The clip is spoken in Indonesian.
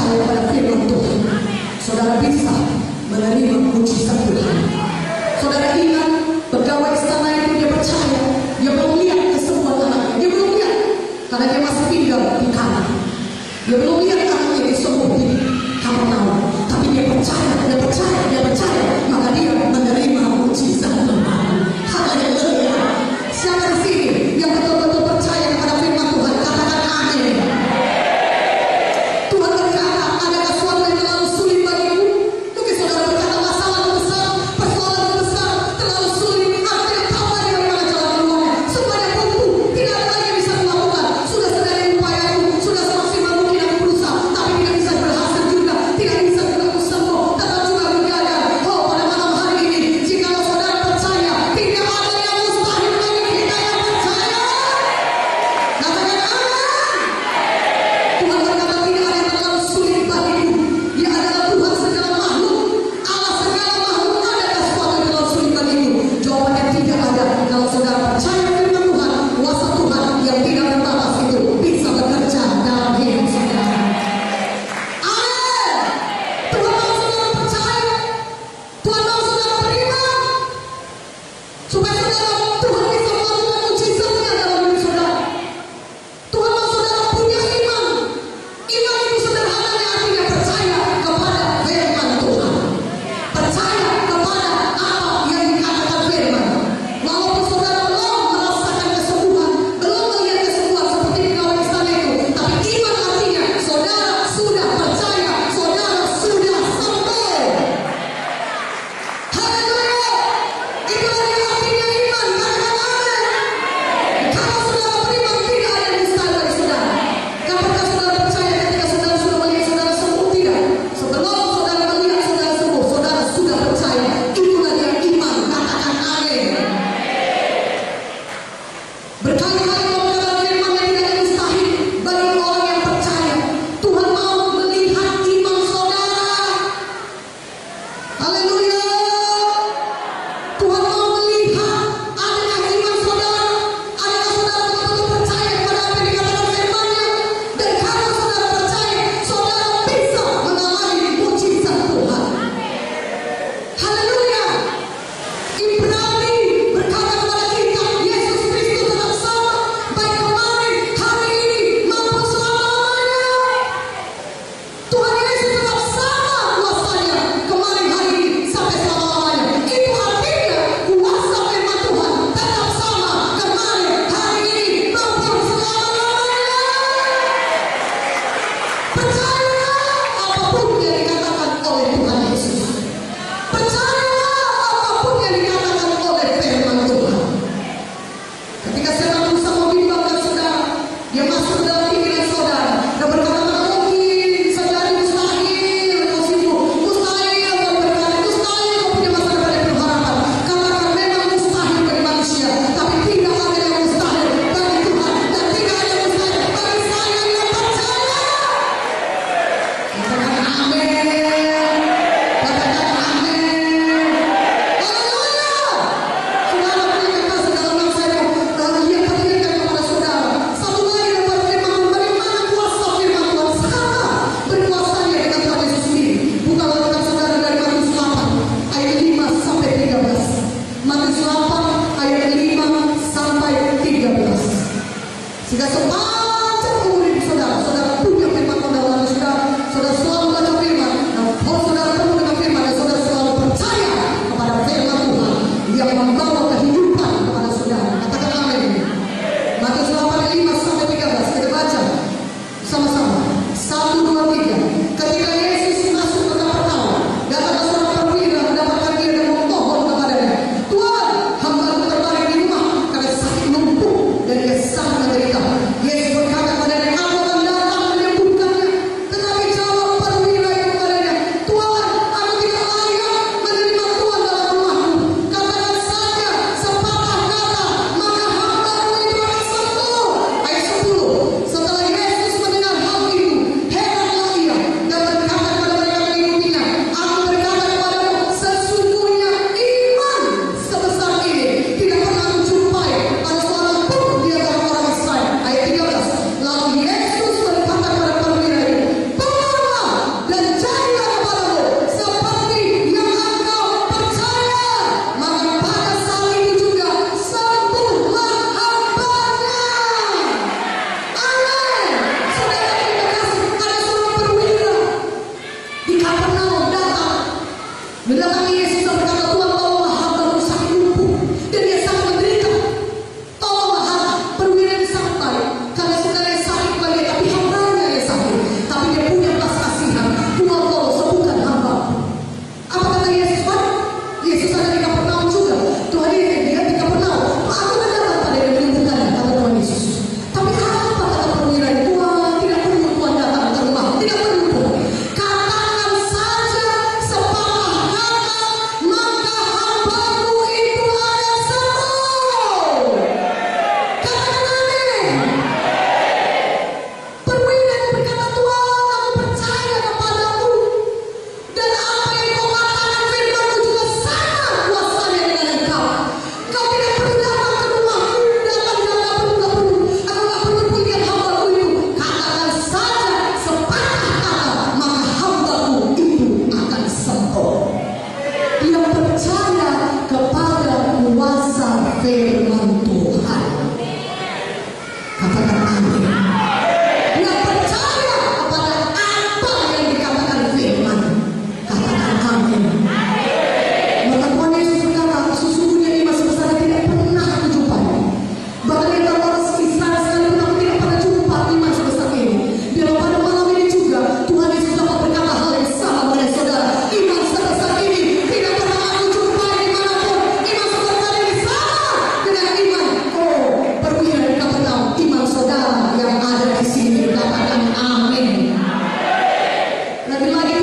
percaya pada firman Tuhan, saudara bisa menerima mujizat Tuhan. Saudara ingat pegawai istana itu, dia percaya, dia belum lihat kesembuhan anaknya, dia belum lihat karena dia masih tinggal di kamar, dia belum lihat anaknya disembuh di Kapernaum, tapi dia percaya, maka dia menerima mujizat Tuhan. Haleluya. Siapa di sini yang betul-betul percaya kepada firman Tuhan? Katakan amin. Tuhan berkata, adakah sesuatu yang terlalu sulit bagimu? Mungkin saudara berkata masalah besar, persoalan besar, terlalu sulit. Apa yang tahu lagi bagaimana jalan keluarnya? Semuanya buntu, tidak ada lagi yang bisa melakukan. Sudah sedari upayaku, sudah semaksimal mungkin aku berusaha, tapi tidak bisa berhasil juga, tidak bisa juga aku sembuh, tetap juga aku gagal. Oh, pada malam hari ini, jika saudara percaya, tidak ada yang mustahil bagi kita yang percaya. Katakan amin. Tuhan berkata, tidak ada yang terlalu sulit bagiku. Dia adalah Tuhan segala makhluk, Allah segala makhluk. Adakah sesuatu yang terlalu sulit bagiku? Jawabannya tidak ada. Kalau saudara percaya firman Tuhan, kuasa Tuhan yang tidak terbatas itu bisa bekerja dalam hidup saudara. Amin. Tuhan mau saudara percaya, Tuhan mau saudara beriman, supaya saudara Tuhan bisa melakukan mujizatnya dalam hidup saudara. Tuhan mau saudara punya iman. Iman itu sederhananya artinya percaya kepada firman Tuhan, percaya kepada apa yang dikatakan firman. Walaupun saudara belum merasakan kesembuhan, belum melihat kesembuhan seperti pegawai istana itu, tapi iman artinya saudara sudah percaya, saudara sudah sembuh. Haleluya. Itulah yang artinya iman. Katakan amin. Kalau saudara beriman, tidak ada yang mustahil bagi saudara. Apakah saudara percaya ketika saudara sudah melihat saudara sembuh? Tidak. Sebelum saudara melihat saudara sembuh, saudara sudah percaya. Itulah dia iman. Katakan amin. Berkali-kali Allah dalam firman yang tidak ada mustahil bagi orang yang percaya. Tuhan mau melihat iman saudara. Haleluya. Tuhan mau melihat adakah iman saudara, adakah saudara betul-betul percaya kepada apa yang dikatakan firman-Nya. Dan kalau saudara percaya, saudara bisa mengalami mujizat Tuhan. Haleluya. Ibrani berkata kepada kita, Yesus Kristus tetap sama, baik kemarin, hari ini, maupun selama-lamanya. Tuhan Yesus tetap sama kuasanya, kemarin, hari ini, Mendatangi Yesus dan berkata, Tuhan tolonglah hambaku sakit lumpuh dan dia sangat menderita. Tolonglah hamba, perwira ini sangat baik karena sebenarnya sakit bagi dia, tapi hambanya yang sakit, tapi dia punya belas kasihan. Tuhan tolong sembuhkan hamba. Apa kata Yesus? Yesus ada di Kapernaum juga. Tuhan ini dia di Kapernaum. Aku mendapat pada yang menyembuhkannya, kata Tuhan Yesus. Tapi apa kata perwira itu? Tuhan tidak perlu Tuhan datang ke rumah, tidak perlu Tuhan. Katakan saja sepatah kata, maka hambaku itu akan sembuh. Katakan amin. Perwira itu berkata, Tuhan aku percaya kepadamu, dan apa yang kau katakan firman-Mu juga sama kuasanya dengan Engkau. Kau tidak perlu datang ke rumahku, datang tidak perlu. Aku tak perlu punya hambaku itu. Katakan saja sepatah kata, maka hambaku itu akan sembuh. Dia percaya kepada kuasa firman Tuhan. Katakan amin. Dia percaya kepada apa yang dikatakan firman. Katakan amin. Maka Tuhan Yesus berkata, sesungguhnya iman sebesar tidak pernah aku jumpai. Bahkan yang orang Israel sekalipun aku tidak pernah jumpa iman sebesar ini. Bila pada malam ini juga Tuhan Yesus dapat berkata hal yang sama kepada saudara. Iman sebesar ini tidak pernah aku jumpai dimanapun. Iman sebesar ini sama dengan iman perwira di Kapernaum. Iman saudara yang ada di sini. Katakan amin. Lagi-lagi